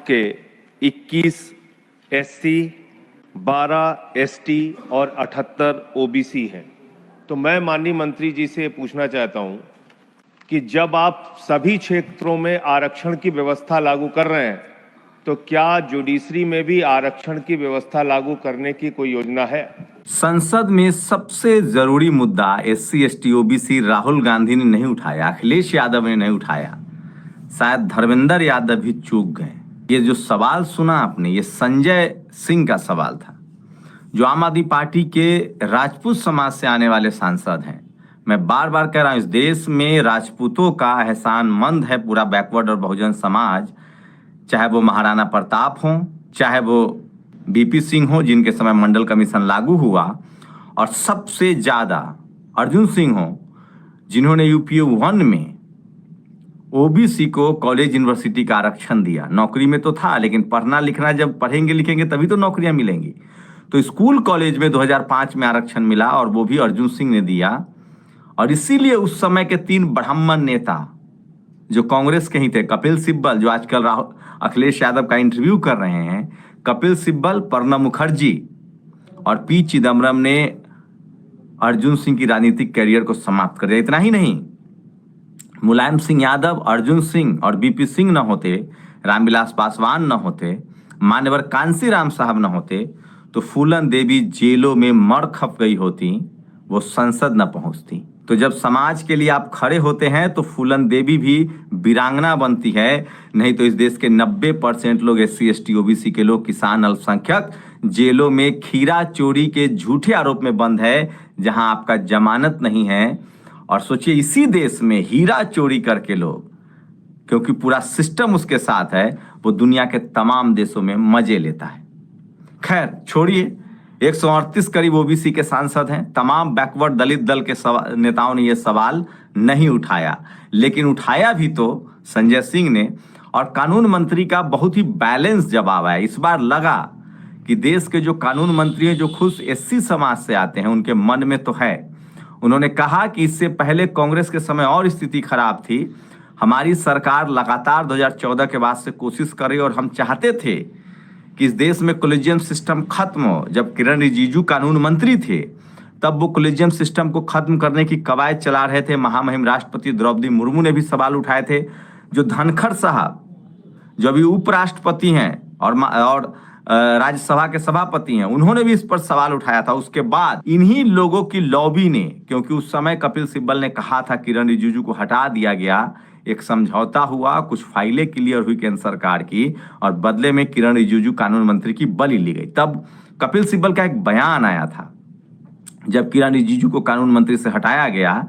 के 21 SC, 12 ST और 78 OBC हैं। तो मैं माननीय मंत्री जी से पूछना चाहता हूं कि जब आप सभी क्षेत्रों में आरक्षण की व्यवस्था लागू कर रहे हैं तो क्या जुडिशरी में भी आरक्षण की व्यवस्था लागू करने की कोई योजना है? संसद में सबसे जरूरी मुद्दा SC, ST, OBC Rahul Gandhi ने नहीं उठाया, अखिलेश यादव ने नहीं उठाया, शायद धर्मेंद्र यादव भी चूक गए। ये जो सवाल सुना आपने, ये संजय सिंह का सवाल था, जो आम आदमी पार्टी के राजपूत समाज से आने वाले सांसद हैं। मैं बार बार कह रहा हूं, इस देश में राजपूतों का एहसानमंद है पूरा बैकवर्ड और बहुजन समाज, चाहे वो महाराणा प्रताप हो, चाहे वो बीपी सिंह हो जिनके समय मंडल कमीशन लागू हुआ, और सबसे ज्यादा अर्जुन सिंह हो जिन्होंने यूपीए 1 में ओबीसी को कॉलेज यूनिवर्सिटी का आरक्षण दिया। नौकरी में तो था, लेकिन पढ़ना लिखना जब पढ़ेंगे लिखेंगे तभी तो नौकरियां मिलेंगी। तो स्कूल कॉलेज में 2005 में आरक्षण मिला और वो भी अर्जुन सिंह ने दिया। और इसीलिए उस समय के 3 ब्राह्मण नेता जो कांग्रेस के ही थे, कपिल सिब्बल जो आजकल अखिलेश यादव का इंटरव्यू कर रहे हैं, कपिल सिब्बल, प्रणब मुखर्जी और पी चिदम्बरम ने अर्जुन सिंह की राजनीतिक कैरियर को समाप्त कर दिया। इतना ही नहीं, मुलायम सिंह यादव, अर्जुन सिंह और बीपी सिंह न होते, रामविलास पासवान न होते, मान्यवर कांसीराम साहब न होते, तो फूलन देवी जेलों में मर खप गई होती, वो संसद न पहुंचती। तो जब समाज के लिए आप खड़े होते हैं तो फूलन देवी भी वीरांगना बनती है, नहीं तो इस देश के 90% लोग एससी, एसटी, ओबीसी के लोग, किसान, अल्पसंख्यक जेलों में खीरा चोरी के झूठे आरोप में बंद है, जहां आपका जमानत नहीं है। और सोचिए, इसी देश में हीरा चोरी करके लोग, क्योंकि पूरा सिस्टम उसके साथ है, वो दुनिया के तमाम देशों में मजे लेता है। खैर छोड़िए, 138 करीब ओबीसी के सांसद हैं। तमाम बैकवर्ड दलित दल के नेताओं ने यह सवाल नहीं उठाया, लेकिन उठाया भी तो संजय सिंह ने। और कानून मंत्री का बहुत ही बैलेंस जवाब आया। इस बार लगा कि देश के जो कानून मंत्री हैं, जो खुद एससी समाज से आते हैं, उनके मन में तो है। उन्होंने कहा कि इससे पहले कांग्रेस के समय और स्थिति खराब थी, हमारी सरकार लगातार 2014 के बाद से कोशिश कर रही, और हम चाहते थे कि इस देश में कॉलेजियम सिस्टम खत्म हो। जब किरण रिजिजू कानून मंत्री थे तब वो कॉलेजियम सिस्टम को खत्म करने की कवायद चला रहे थे। महामहिम राष्ट्रपति द्रौपदी मुर्मू ने भी सवाल उठाए थे। जो धनखड़ साहब, जो अभी उपराष्ट्रपति हैं और राज्यसभा के सभापति हैं, उन्होंने भी इस पर सवाल उठाया था। उसके बाद इन्हीं लोगों की लॉबी ने, क्योंकि उस समय कपिल सिब्बल ने कहा था किरण रिजिजू को हटा दिया गया, एक समझौता हुआ, कुछ फाइलें क्लियर हुई केंद्र सरकार की, और बदले में किरण रिजिजू कानून मंत्री की बलि ली गई। तब कपिल सिब्बल का एक बयान आया था जब किरण रिजिजू को कानून मंत्री से हटाया गया,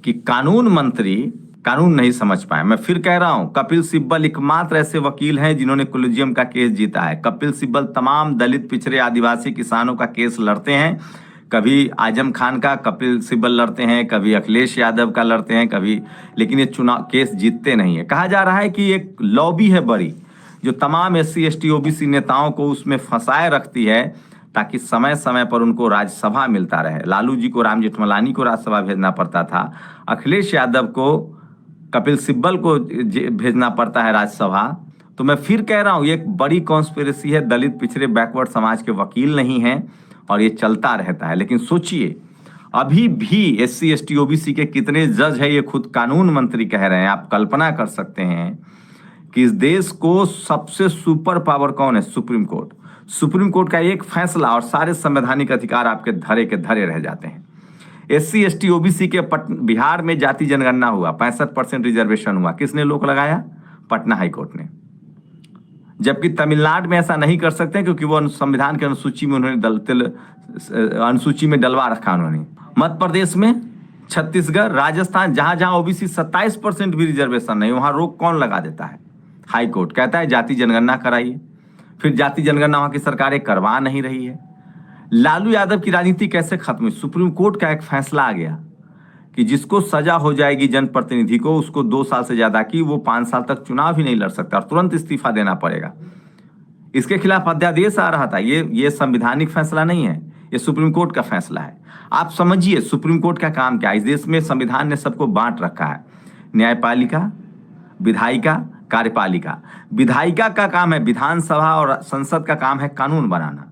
कि कानून मंत्री कानून नहीं समझ पाए। मैं फिर कह रहा हूं, कपिल सिब्बल एकमात्र ऐसे वकील हैं जिन्होंने कॉलेजियम का केस जीता है। कपिल सिब्बल तमाम दलित, पिछड़े, आदिवासी किसानों का केस लड़ते हैं। कभी आजम खान का कपिल सिब्बल लड़ते हैं, कभी अखिलेश यादव का लड़ते हैं, कभी, लेकिन ये चुनाव केस जीतते नहीं है। कहा जा रहा है कि एक लॉबी है बड़ी, जो तमाम एससी, एसटी, ओबीसी नेताओं को उसमें फंसाए रखती है, ताकि समय समय पर उनको राज्यसभा मिलता रहे। लालू जी को, राम जेठमलानी को राज्यसभा भेजना पड़ता था, अखिलेश यादव को, कपिल सिब्बल को भेजना पड़ता है राज्यसभा। तो मैं फिर कह रहा हूं, ये एक बड़ी कॉन्स्पिरेसी है। दलित, पिछड़े, बैकवर्ड समाज के वकील नहीं हैं और ये चलता रहता है। लेकिन सोचिए, अभी भी एससी, एसटी, ओबीसी के कितने जज है, ये खुद कानून मंत्री कह रहे हैं। आप कल्पना कर सकते हैं कि इस देश को सबसे सुपर पावर कौन है? Supreme court. सुप्रीम कोर्ट का एक फैसला और सारे संवैधानिक अधिकार आपके धरे के धरे रह जाते हैं। एससी, एसटी, ओबीसी के बिहार में जाति जनगणना हुआ, 65% रिजर्वेशन हुआ, किसने रोक लगाया? पटना हाईकोर्ट ने। जबकि तमिलनाडु में ऐसा नहीं कर सकते, क्योंकि वो संविधान के अनुसूची में उन्होंने अनुसूची में डलवा रखा उन्होंने। मध्य प्रदेश में, छत्तीसगढ़, राजस्थान, जहां जहां ओबीसी 27% भी रिजर्वेशन नहीं, वहां रोक कौन लगा देता है? हाईकोर्ट कहता है जाति जनगणना कराइए। फिर जाति जनगणना वहां की सरकारें करवा नहीं रही है। लालू यादव की राजनीति कैसे खत्म हुई? सुप्रीम कोर्ट का एक फैसला आ गया कि जिसको सजा हो जाएगी जनप्रतिनिधि को, उसको 2 साल से ज्यादा की, वो 5 साल तक चुनाव ही नहीं लड़ सकता और तुरंत इस्तीफा देना पड़ेगा। इसके खिलाफ अध्यादेश आ रहा था। ये संवैधानिक फैसला नहीं है, ये सुप्रीम कोर्ट का फैसला है। आप समझिए सुप्रीम कोर्ट का काम क्या है। इस देश में संविधान ने सबको बांट रखा है, न्यायपालिका, विधायिका, कार्यपालिका। विधायिका का काम है, विधानसभा और संसद का काम है कानून बनाना।